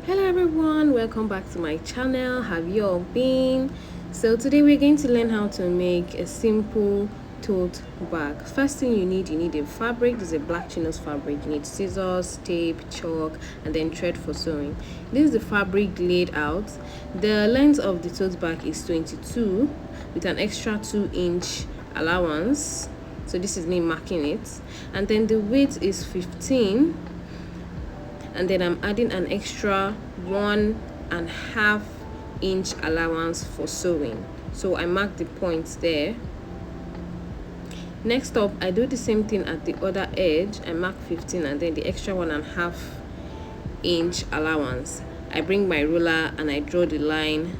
Hello everyone, welcome back to my channel. Have you all been? So today we're going to learn how to make a simple tote bag. First thing you need a fabric. This is a black chinos fabric. You need scissors, tape, chalk, and then thread for sewing. This is the fabric laid out. The length of the tote bag is 22 with an extra 2-inch allowance. So this is me marking it, and then the width is 15, and then I'm adding an extra 1.5 inch allowance for sewing. So I mark the points there. Next up, I do the same thing at the other edge. I mark 15 and then the extra 1.5 inch allowance. I bring my ruler and I draw the line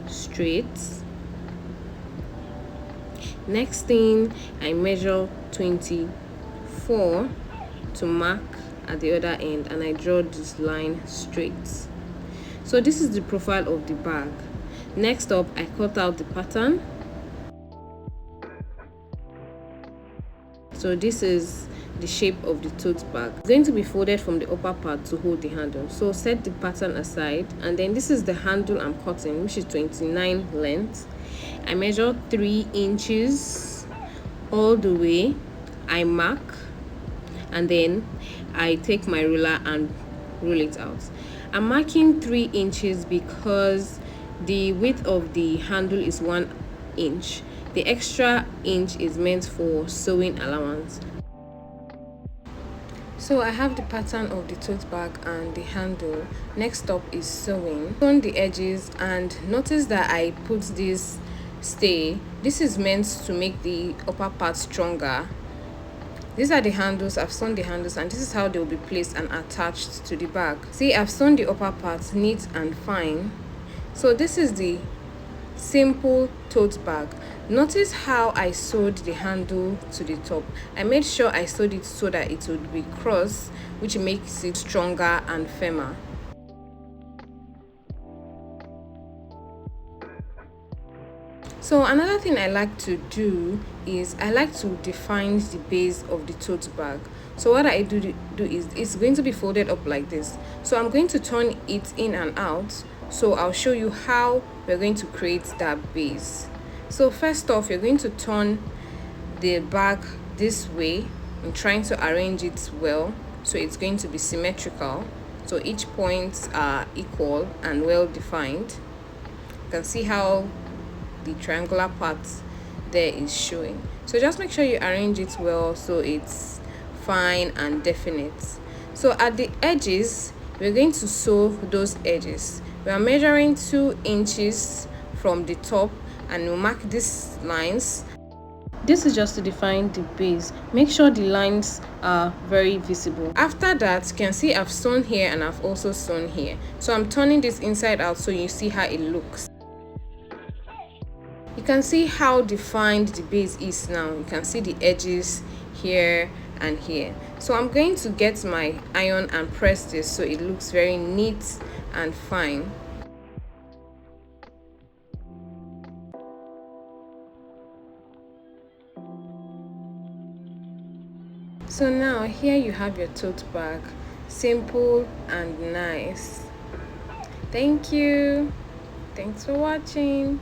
straight. Next thing, I measure 24 to mark at the other end, and I draw this line straight. So this is the profile of the bag. Next up, I cut out the pattern. So this is the shape of the tote bag. It's going to be folded from the upper part to hold the handle. So set the pattern aside, and then this is the handle I'm cutting, which is 29 length. I measure 3 inches all the way. I mark, and then I take my ruler and roll it out. I'm marking 3 inches because the width of the handle is 1 inch. The extra inch is meant for sewing allowance. So I have the pattern of the tote bag and the handle. Next up is sewing. On the edges, and notice that I put this stay. This is meant to make the upper part stronger. These are the handles. I've sewn the handles, and this is how they will be placed and attached to the bag. See, I've sewn the upper part neat and fine. So this is the simple tote bag. Notice how I sewed the handle to the top. I made sure I sewed it so that it would be cross, which makes it stronger and firmer. So another thing I like to do is I like to define the base of the tote bag. So what I do is it's going to be folded up like this. So I'm going to turn it in and out. So I'll show you how we're going to create that base. So first off, you're going to turn the bag this way and trying to arrange it well, so it's going to be symmetrical. So each point are equal and well defined. You can see how the triangular part there is showing. So just make sure you arrange it well so it's fine and definite. So at the edges, we're going to sew those edges. We are measuring 2 inches from the top, and we'll mark these lines. This is just to define the base. Make sure the lines are very visible. After that, you can see I've sewn here and I've also sewn here. So I'm turning this inside out so you see how it looks. You can see how defined the base is now. You can see the edges here and here. So I'm going to get my iron and press this so it looks very neat and fine. So now here you have your tote bag. Simple and nice. Thank you. Thanks for watching.